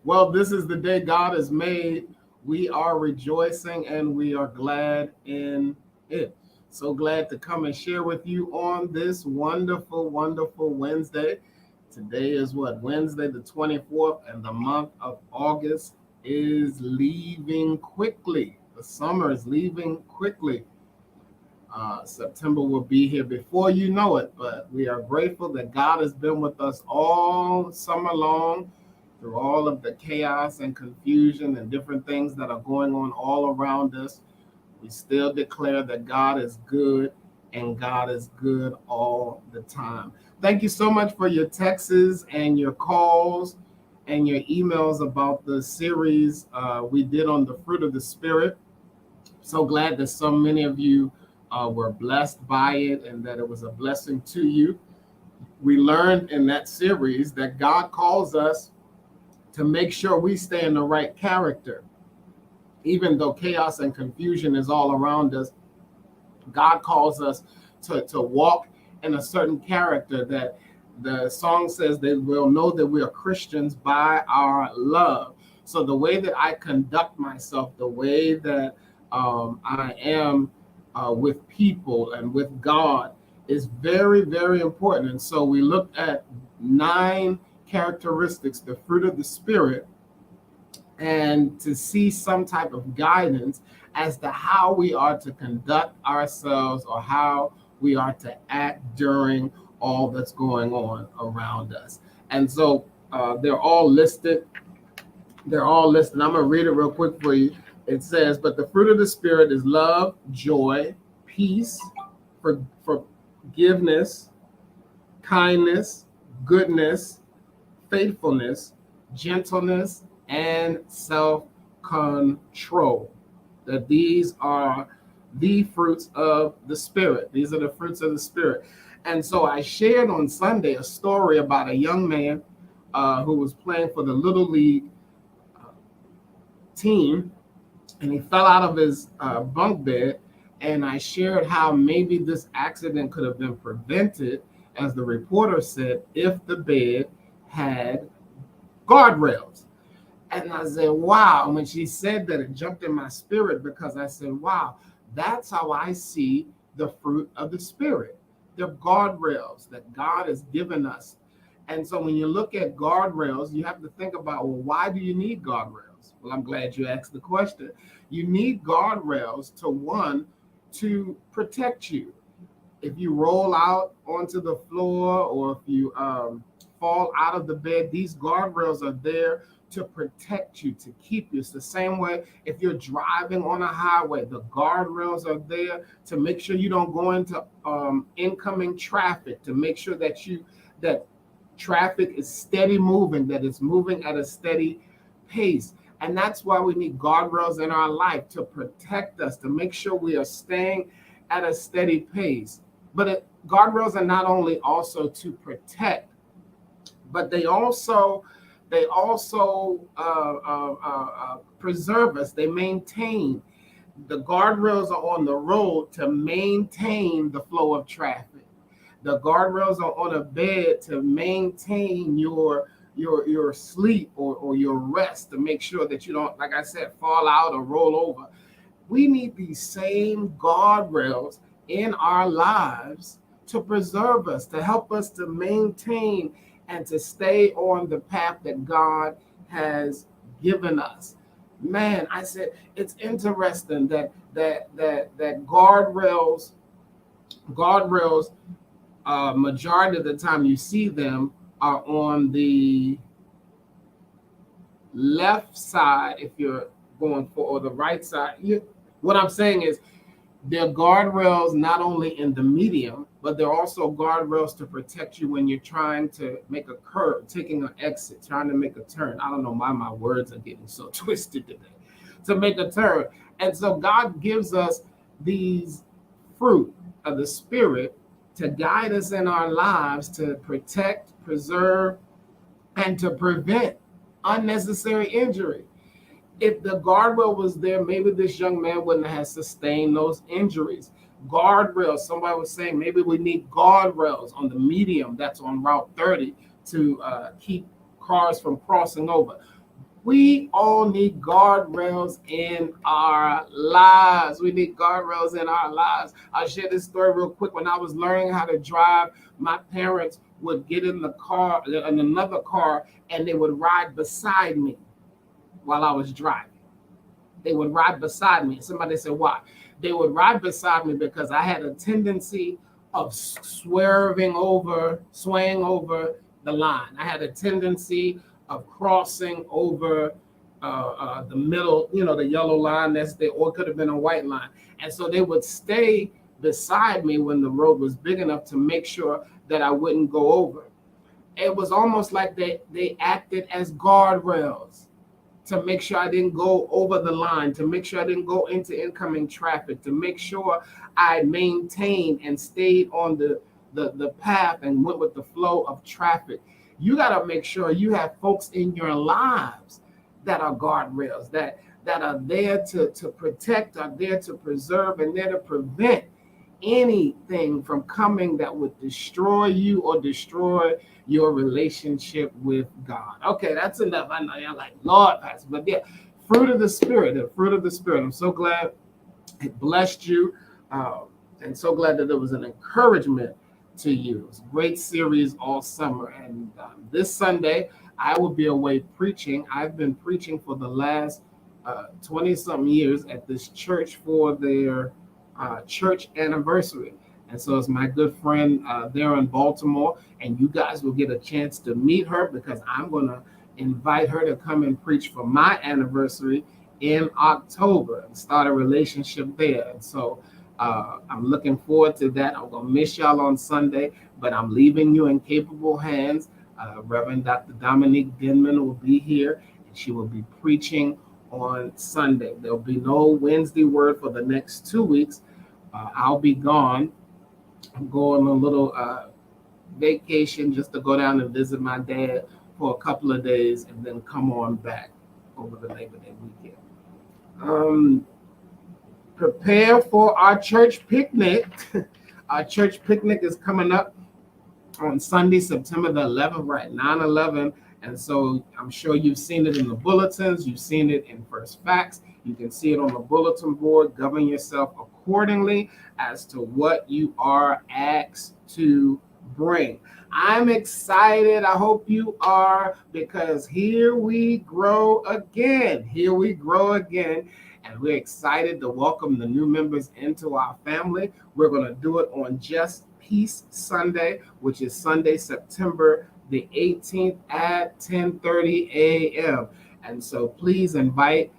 Well, this is the day God has made. We are rejoicing and we are glad in it. So glad to come and share with you on this wonderful, wonderful Wednesday. Today is what? Wednesday, the 24th, and the month of August is leaving quickly. The summer is leaving quickly. September will be here before you know it, but we are grateful that God has been with us all summer long through all of the chaos and confusion and different things that are going on all around us. We still declare that God is good and God is good all the time. Thank you so much for your texts and your calls and your emails about the series we did on the fruit of the Spirit. So glad that so many of you were blessed by it and that it was a blessing to you. We learned in that series that God calls us to make sure we stay in the right character. Even though chaos and confusion is all around us, God calls us to walk in a certain character that the song says they will know that we are Christians by our love. So the way that I conduct myself, the way that I am with people and with God is very, very important. And so we looked at 9 characteristics, the fruit of the Spirit, and to see some type of guidance as to how we are to conduct ourselves or how we are to act during all that's going on around us. And so they're all listed. They're all listed. I'm going to read it real quick for you. It says, but the fruit of the Spirit is love, joy, peace, forgiveness, kindness, goodness, faithfulness, gentleness, and self control. That these are the fruits of the Spirit. These are the fruits of the Spirit. And so I shared on Sunday a story about a young man who was playing for the Little League team, and he fell out of his bunk bed. And I shared how maybe this accident could have been prevented, as the reporter said, if the bed had guardrails. And I said, wow. And when she said that, it jumped in my spirit because I said, wow, that's how I see the fruit of the Spirit. They're guardrails that God has given us. And so when you look at guardrails, you have to think about, well, why do you need guardrails? Well, I'm glad you asked the question. You need guardrails to protect you. If you roll out onto the floor or if you fall out of the bed, these guardrails are there to protect you, to keep you. It's the same way if you're driving on a highway, the guardrails are there to make sure you don't go into incoming traffic, to make sure that traffic is steady moving, that it's moving at a steady pace. And that's why we need guardrails in our life to protect us, to make sure we are staying at a steady pace. But guardrails are not only also to protect, but they also preserve us. They maintain. The guardrails are on the road to maintain the flow of traffic. The guardrails are on a bed to maintain your sleep or your rest, to make sure that you don't, like I said, fall out or roll over. We need these same guardrails in our lives to preserve us, to help us to maintain and to stay on the path that God has given us. Man, I said it's interesting that guardrails, majority of the time you see them are on the left side if you're going for, or the right side. What I'm saying is they're guardrails not only in the medium, but they're also guardrails to protect you when you're trying to make a curve, taking an exit, trying to make a turn. I don't know why my words are getting so twisted today. To make a turn. And so God gives us these fruit of the Spirit to guide us in our lives, to protect, preserve, and to prevent unnecessary injury. If the guardrail was there, maybe this young man wouldn't have sustained those injuries. Guardrails, somebody was saying maybe we need guardrails on the medium that's on Route 30 to keep cars from crossing over. We all need guardrails in our lives. We need guardrails in our lives. I'll share this story real quick. When I was learning how to drive, my parents would get in the car, in another car, and they would ride beside me while I was driving. They would ride beside me. Somebody said, why? They would ride beside me because I had a tendency of swaying over the line. I had a tendency of crossing over the middle, the yellow line that's there, or it could have been a white line. And so they would stay beside me when the road was big enough to make sure that I wouldn't go over. It was almost like they acted as guardrails to make sure I didn't go over the line, to make sure I didn't go into incoming traffic, to make sure I maintained and stayed on the path and went with the flow of traffic. You got to make sure you have folks in your lives that are guardrails, that are there to protect, are there to preserve, and there to prevent anything from coming that would destroy you or destroy your relationship with God. Okay, that's enough. I know you're like, Lord, Pastor, but yeah, fruit of the Spirit, the fruit of the Spirit. I'm so glad it blessed you, and so glad that it was an encouragement to you. It was a great series all summer, and this Sunday I will be away preaching. I've been preaching for the last 20-something years at this church for their church anniversary. And so it's my good friend there in Baltimore, and you guys will get a chance to meet her because I'm going to invite her to come and preach for my anniversary in October and start a relationship there. And so I'm looking forward to that. I'm going to miss y'all on Sunday, but I'm leaving you in capable hands. Reverend Dr. Dominique Denman will be here, and she will be preaching on Sunday. There'll be no Wednesday word for the next 2 weeks. I'll be gone. I'm going on a little vacation just to go down and visit my dad for a couple of days and then come on back over the Labor Day weekend. Prepare for our church picnic. Our church picnic is coming up on Sunday, September the 11th, right, 9/11. And so I'm sure you've seen it in the bulletins. You've seen it in First Facts. You can see it on the bulletin board. Govern yourself accordingly as to what you are asked to bring. I'm excited. I hope you are, because here we grow again. Here we grow again. And we're excited to welcome the new members into our family. We're going to do it on Just Peace Sunday, which is Sunday, September the 18th at 10:30 a.m. And so please invite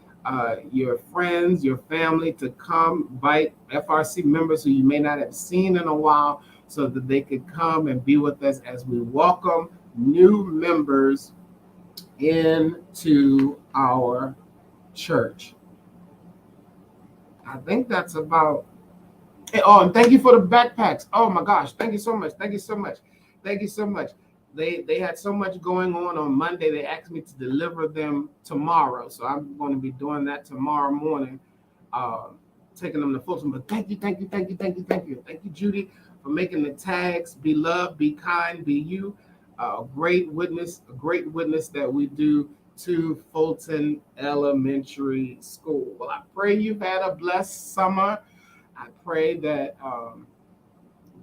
your friends, your family to come, invite FRC members who you may not have seen in a while so that they could come and be with us as we welcome new members into our church. I think that's about it. Oh, and thank you for the backpacks. Oh my gosh, thank you so much. Thank you so much. Thank you so much. They had so much going on Monday. They asked me to deliver them tomorrow, so I'm going to be doing that tomorrow morning, taking them to Fulton. But thank you, Judy, for making the tags. Be loved, be kind, be you. A great witness that we do to Fulton Elementary School. Well, I pray you've had a blessed summer. I pray that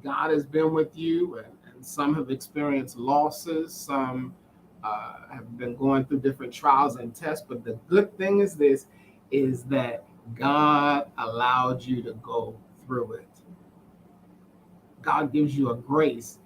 God has been with you, and some have experienced losses. Some have been going through different trials and tests. But the good thing is that God allowed you to go through it. God gives you a grace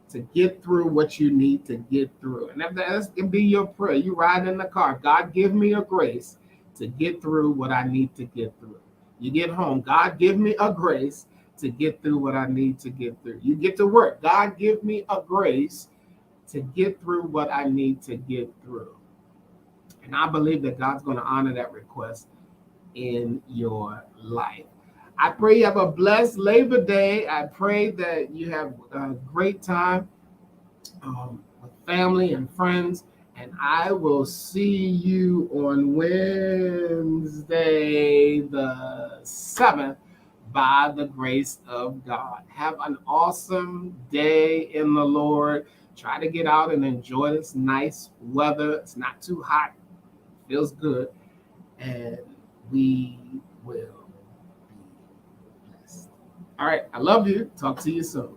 to get through what you need to get through. And that can be your prayer. You ride in the car, God, give me a grace to get through what I need to get through. You get home, God, give me a grace to get through what I need to get through. You get to work, God, give me a grace to get through what I need to get through. And I believe that God's going to honor that request in your life. I pray you have a blessed Labor Day. I pray that you have a great time with family and friends. And I will see you on Wednesday the 7th by the grace of God. Have an awesome day in the Lord. Try to get out and enjoy this nice weather. It's not too hot feels good, and we will be blessed. All right. I love you. Talk to you soon.